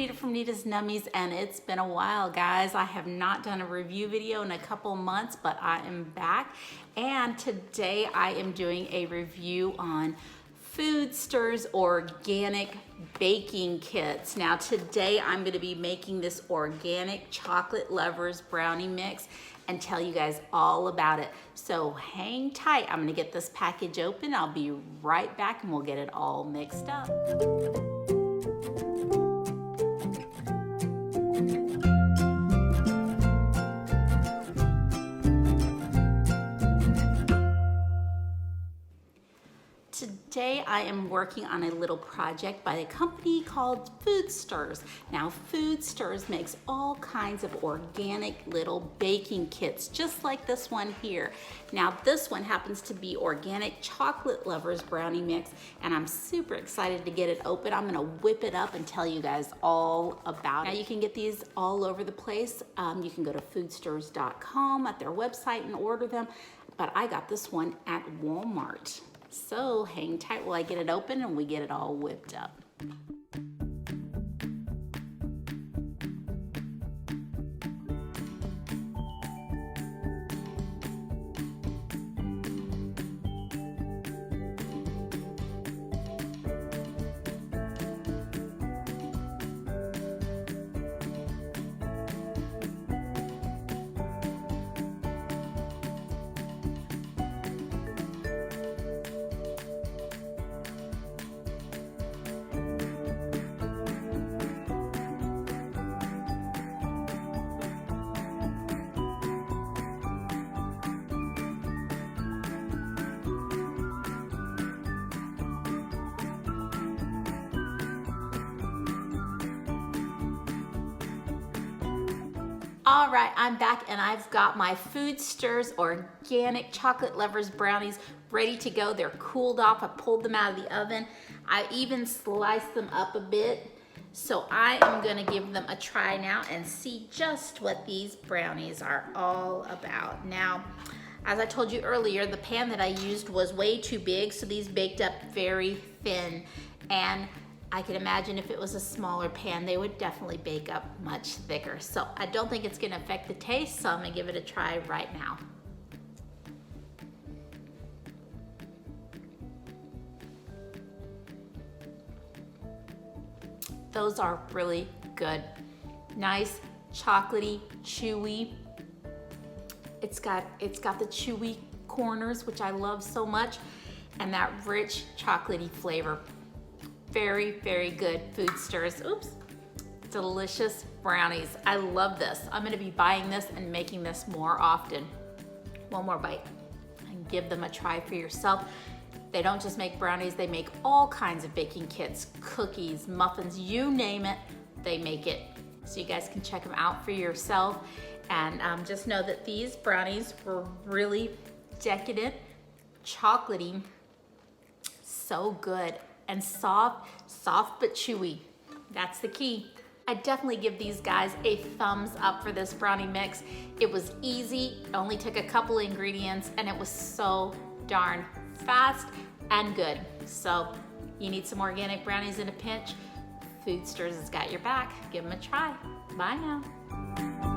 Neda from Neda's Nummies, and it's been a while, guys. I have not done a review video in a couple months, but I am back. And today I am doing a review on FoodStirs organic baking kits. Now today I'm going to be making this organic chocolate lovers brownie mix and tell you guys all about it. So hang tight. I'm going to get this package open. I'll be right back and we'll get it all mixed up. Today I am working on a little project by a company called FoodStirs. Now FoodStirs makes all kinds of organic little baking kits just like this one here. Now this one happens to be organic chocolate lovers brownie mix, and I'm super excited to get it open. I'm gonna whip it up and tell you guys all about it. Now you can get these all over the place. You can go to foodstirs.com at their website and order them, but I got this one at Walmart. So hang tight while I get it open and we get it all whipped up. All right, I'm back and I've got my FoodStirs organic chocolate lovers brownies ready to go. They're cooled off. I pulled them out of the oven. I even sliced them up a bit. So I am gonna give them a try now and see just what these brownies are all about. Now, as I told you earlier, the pan that I used was way too big, so these baked up very thin. And I can imagine if it was a smaller pan, they would definitely bake up much thicker. So I don't think it's gonna affect the taste, so I'm gonna give it a try right now. Those are really good. Nice, chocolatey, chewy. It's got the chewy corners, which I love so much, and that rich chocolatey flavor. Very, very good FoodStirs. Oops. Delicious brownies. I love this. I'm gonna be buying this and making this more often. One more bite and give them a try for yourself. They don't just make brownies, they make all kinds of baking kits, cookies, muffins, you name it, they make it. So you guys can check them out for yourself. And just know that these brownies were really decadent, chocolatey, so good. And soft but chewy. That's the key. I definitely give these guys a thumbs up for this brownie mix. It was easy, it only took a couple ingredients, and it was so darn fast and good. So you need some organic brownies in a pinch, FoodStirs has got your back. Give them a try. Bye now.